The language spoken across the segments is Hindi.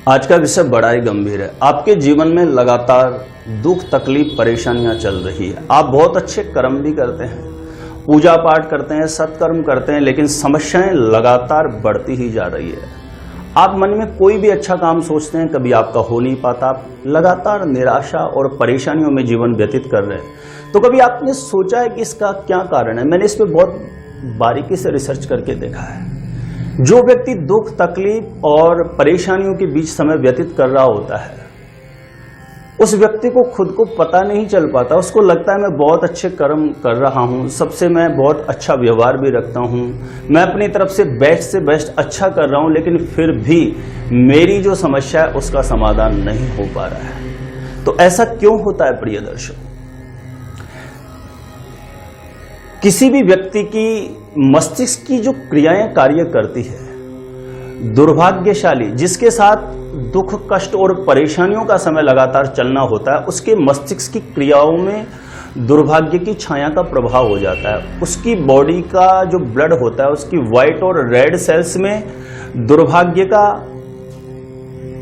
आज का विषय बड़ा ही गंभीर है। आपके जीवन में लगातार दुख, तकलीफ, परेशानियां चल रही है। आप बहुत अच्छे कर्म भी करते हैं, पूजा पाठ करते हैं, सत्कर्म करते हैं, लेकिन समस्याएं लगातार बढ़ती ही जा रही है। आप मन में कोई भी अच्छा काम सोचते हैं, कभी आपका हो नहीं पाता। आप लगातार निराशा और परेशानियों में जीवन व्यतीत कर रहे हैं। तो कभी आपने सोचा है कि इसका क्या कारण है? मैंने इस पर बहुत बारीकी से रिसर्च करके देखा है। जो व्यक्ति दुख, तकलीफ और परेशानियों के बीच समय व्यतीत कर रहा होता है, उस व्यक्ति को खुद को पता नहीं चल पाता। उसको लगता है मैं बहुत अच्छे कर्म कर रहा हूं, सबसे मैं बहुत अच्छा व्यवहार भी रखता हूं, मैं अपनी तरफ से बेस्ट अच्छा कर रहा हूं, लेकिन फिर भी मेरी जो समस्या है उसका समाधान नहीं हो पा रहा है। तो ऐसा क्यों होता है प्रिय दर्शकों? किसी भी व्यक्ति की मस्तिष्क की जो क्रियाएं कार्य करती है, दुर्भाग्यशाली जिसके साथ दुख, कष्ट और परेशानियों का समय लगातार चलना होता है, उसके मस्तिष्क की क्रियाओं में दुर्भाग्य की छाया का प्रभाव हो जाता है। उसकी बॉडी का जो ब्लड होता है, उसकी व्हाइट और रेड सेल्स में दुर्भाग्य का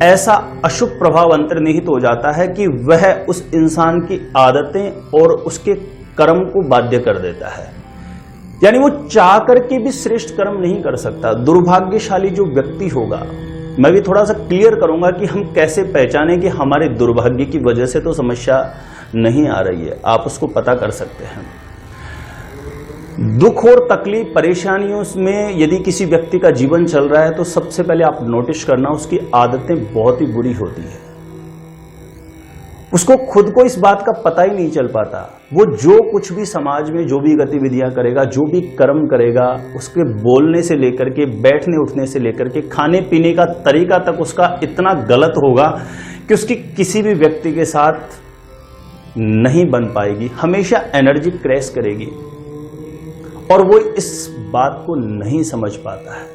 ऐसा अशुभ प्रभाव अंतर्निहित हो जाता है कि वह उस इंसान की आदतें और उसके कर्म को बाध्य कर देता है। यानी वो चाह करके भी श्रेष्ठ कर्म नहीं कर सकता। दुर्भाग्यशाली जो व्यक्ति होगा, मैं भी थोड़ा सा क्लियर करूंगा कि हम कैसे पहचाने कि हमारे दुर्भाग्य की वजह से तो समस्या नहीं आ रही है। आप उसको पता कर सकते हैं। दुख और तकलीफ, परेशानियों में यदि किसी व्यक्ति का जीवन चल रहा है, तो सबसे पहले आप नोटिस करना, उसकी आदतें बहुत ही बुरी होती है। उसको खुद को इस बात का पता ही नहीं चल पाता। वो जो कुछ भी समाज में जो भी गतिविधियां करेगा, जो भी कर्म करेगा, उसके बोलने से लेकर के, बैठने उठने से लेकर के, खाने पीने का तरीका तक उसका इतना गलत होगा कि उसकी किसी भी व्यक्ति के साथ नहीं बन पाएगी। हमेशा एनर्जी क्रैश करेगी और वो इस बात को नहीं समझ पाता है,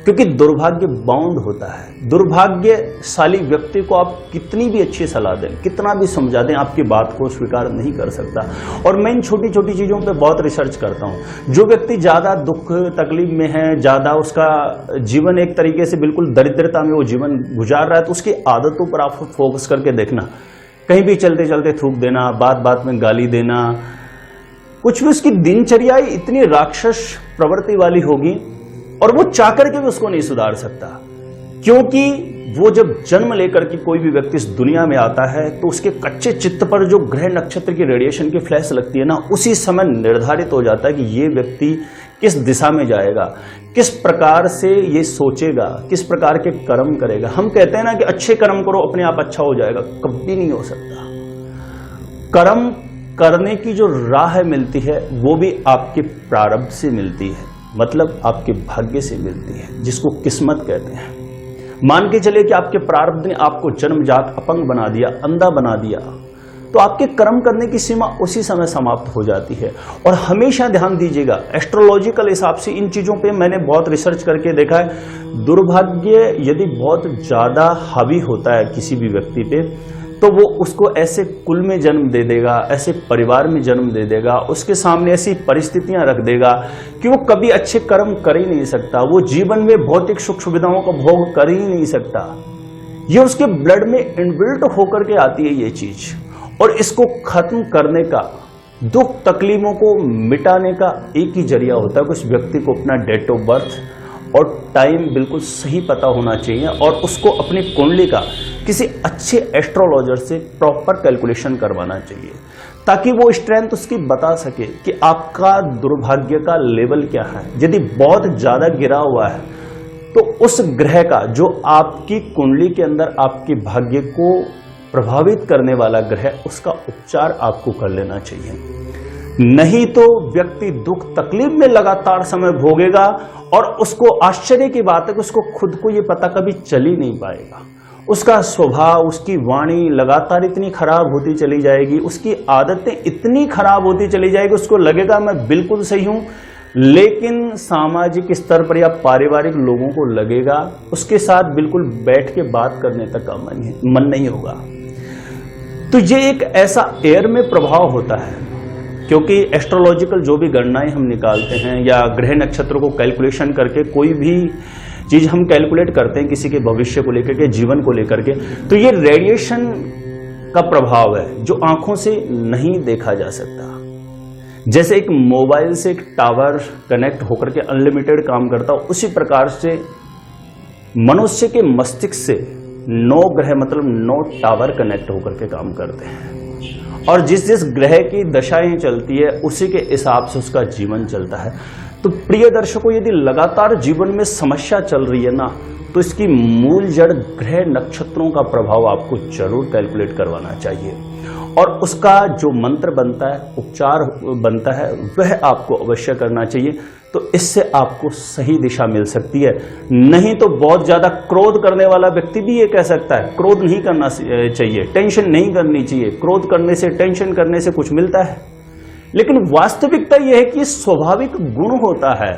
क्योंकि दुर्भाग्य बाउंड होता है। दुर्भाग्यशाली व्यक्ति को आप कितनी भी अच्छी सलाह दें, कितना भी समझा दें, आपकी बात को स्वीकार नहीं कर सकता। और मैं इन छोटी छोटी चीजों पे बहुत रिसर्च करता हूं। जो व्यक्ति ज्यादा दुख तकलीफ में है, ज्यादा उसका जीवन एक तरीके से बिल्कुल दरिद्रता में वो जीवन गुजार रहा है, तो उसकी आदतों पर आप फोकस करके देखना। कहीं भी चलते चलते थूक देना, बात बात में गाली देना, कुछ भी उसकी दिनचर्या इतनी राक्षस प्रवृत्ति वाली होगी और वो चाह करके भी उसको नहीं सुधार सकता। क्योंकि वो जब जन्म लेकर के कोई भी व्यक्ति इस दुनिया में आता है, तो उसके कच्चे चित्त पर जो ग्रह नक्षत्र की रेडिएशन की फ्लैश लगती है ना, उसी समय निर्धारित हो जाता है कि ये व्यक्ति किस दिशा में जाएगा, किस प्रकार से ये सोचेगा, किस प्रकार के कर्म करेगा। हम कहते हैं ना कि अच्छे कर्म करो, अपने आप अच्छा हो जाएगा। कभी नहीं हो सकता। कर्म करने की जो राह मिलती है, वो भी आपके प्रारब्ध से मिलती है, मतलब आपके भाग्य से मिलती है, जिसको किस्मत कहते हैं। मान के चले कि आपके प्रारब्ध ने आपको जन्मजात अपंग बना दिया, अंधा बना दिया, तो आपके कर्म करने की सीमा उसी समय समाप्त हो जाती है। और हमेशा ध्यान दीजिएगा, एस्ट्रोलॉजिकल हिसाब से इन चीजों पे मैंने बहुत रिसर्च करके देखा है। दुर्भाग्य यदि बहुत ज्यादा हावी होता है किसी भी व्यक्ति पे, तो वो उसको ऐसे कुल में जन्म दे देगा, ऐसे परिवार में जन्म दे देगा, उसके सामने ऐसी परिस्थितियां रख देगा कि वो कभी अच्छे कर्म कर ही नहीं सकता। वो जीवन में भौतिक सुख सुविधाओं का भोग कर ही नहीं सकता। ये उसके ब्लड में इनबिल्ट होकर के आती है ये चीज। और इसको खत्म करने का, दुख तकलीफों को मिटाने का एक ही जरिया होता है कि उस व्यक्ति को अपना डेट ऑफ बर्थ और टाइम बिल्कुल सही पता होना चाहिए, और उसको अपनी कुंडली का किसी अच्छे एस्ट्रोलॉजर से प्रॉपर कैलकुलेशन करवाना चाहिए, ताकि वो स्ट्रेंथ उसकी बता सके कि आपका दुर्भाग्य का लेवल क्या है। यदि बहुत ज्यादा गिरा हुआ है, तो उस ग्रह का, जो आपकी कुंडली के अंदर आपके भाग्य को प्रभावित करने वाला ग्रह, उसका उपचार आपको कर लेना चाहिए। नहीं तो व्यक्ति दुख तकलीफ में लगातार समय भोगेगा, और उसको आश्चर्य की बात है कि उसको खुद को ये पता कभी चल ही नहीं पाएगा। उसका स्वभाव, उसकी वाणी लगातार इतनी खराब होती चली जाएगी, उसकी आदतें इतनी खराब होती चली जाएगी, उसको लगेगा मैं बिल्कुल सही हूं, लेकिन सामाजिक स्तर पर या पारिवारिक लोगों को लगेगा उसके साथ बिल्कुल बैठ के बात करने तक का मन नहीं होगा। तो ये एक ऐसा एयर में प्रभाव होता है, क्योंकि एस्ट्रोलॉजिकल जो भी गणनाएं हम निकालते हैं या ग्रह नक्षत्रों को कैलकुलेशन करके कोई भी चीज हम कैलकुलेट करते हैं किसी के भविष्य को लेकर के, जीवन को लेकर के, तो ये रेडिएशन का प्रभाव है जो आंखों से नहीं देखा जा सकता। जैसे एक मोबाइल से एक टावर कनेक्ट होकर के अनलिमिटेड काम करता, उसी प्रकार से मनुष्य के मस्तिष्क से 9 ग्रह मतलब 9 टावर कनेक्ट होकर के काम करते हैं, और जिस जिस ग्रह की दशाएं चलती है उसी के हिसाब से उसका जीवन चलता है। तो प्रिय दर्शकों, यदि लगातार जीवन में समस्या चल रही है ना, तो इसकी मूल जड़ ग्रह नक्षत्रों का प्रभाव आपको जरूर कैलकुलेट करवाना चाहिए, और उसका जो मंत्र बनता है, उपचार बनता है, वह आपको अवश्य करना चाहिए। तो इससे आपको सही दिशा मिल सकती है। नहीं तो बहुत ज्यादा क्रोध करने वाला व्यक्ति भी ये कह सकता है क्रोध नहीं करना चाहिए, टेंशन नहीं करनी चाहिए, क्रोध करने से, टेंशन करने से कुछ मिलता है। लेकिन वास्तविकता यह है कि स्वाभाविक गुण होता है।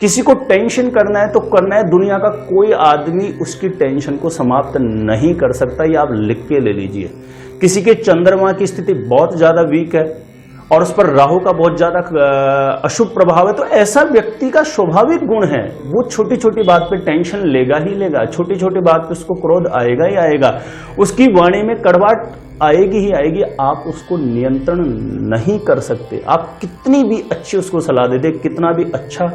किसी को टेंशन करना है तो करना है, दुनिया का कोई आदमी उसकी टेंशन को समाप्त नहीं कर सकता, ये आप लिख के ले लीजिए। किसी के चंद्रमा की स्थिति बहुत ज्यादा वीक है और उस पर राहु का बहुत ज्यादा अशुभ प्रभाव है, तो ऐसा व्यक्ति का स्वाभाविक गुण है, वो छोटी छोटी बात पे टेंशन लेगा ही लेगा, छोटी छोटी बात पे उसको क्रोध आएगा ही आएगा, उसकी वाणी में कड़वाहट आएगी ही आएगी। आप उसको नियंत्रण नहीं कर सकते। आप कितनी भी अच्छी उसको सलाह दे दें, कितना भी अच्छा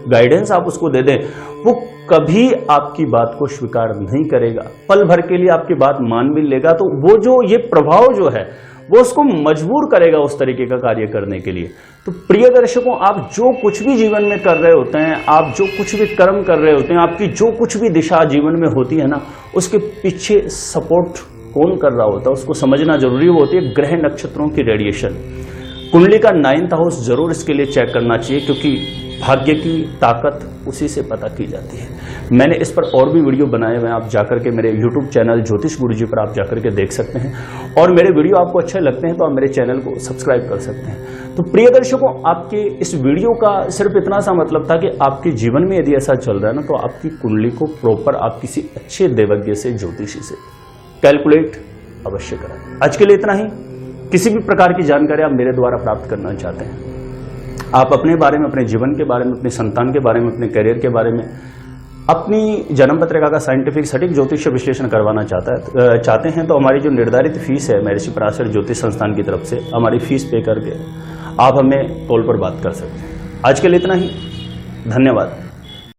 गाइडेंस आप उसको दे दें, वो कभी आपकी बात को स्वीकार नहीं करेगा। पल भर के लिए आपकी बात मान भी लेगा, तो वो जो ये प्रभाव जो है वो उसको मजबूर करेगा उस तरीके का कार्य करने के लिए। तो प्रिय दर्शकों, आप जो कुछ भी जीवन में कर रहे होते हैं, आप जो कुछ भी कर्म कर रहे होते हैं, आपकी जो कुछ भी दिशा जीवन में होती है ना, उसके पीछे सपोर्ट कौन कर रहा होता है उसको समझना जरूरी होती है ग्रह नक्षत्रों की रेडिएशन। कुंडली का 9th हाउस जरूर इसके लिए चेक करना चाहिए, क्योंकि भाग्य की ताकत उसी से पता की जाती है। मैंने इस पर और भी वीडियो बनाए हुए हैं, आप जाकर के मेरे YouTube चैनल ज्योतिष गुरुजी पर आप जाकर के देख सकते हैं, और मेरे वीडियो आपको अच्छे लगते हैं तो आप मेरे चैनल को सब्सक्राइब कर सकते हैं। तो प्रिय दर्शकों, आपके इस वीडियो का सिर्फ इतना सा मतलब था कि आपके जीवन में यदि ऐसा चल रहा है ना, तो आपकी कुंडली को प्रॉपर आप किसी अच्छे देवज्ञ से, ज्योतिषी से कैलकुलेट अवश्य करें। आज के लिए इतना ही। किसी भी प्रकार की जानकारी आप मेरे द्वारा प्राप्त करना चाहते हैं, आप अपने बारे में, अपने जीवन के बारे में, अपने संतान के बारे में, अपने करियर के बारे में, अपनी जन्म पत्रिका का साइंटिफिक सटीक ज्योतिष विश्लेषण करवाना चाहते हैं, तो हमारी जो निर्धारित फीस है महर्षि पराशर ज्योतिष संस्थान की तरफ से, हमारी फीस पे करके आप हमें कॉल पर बात कर सकते हैं। आज के लिए इतना ही। धन्यवाद।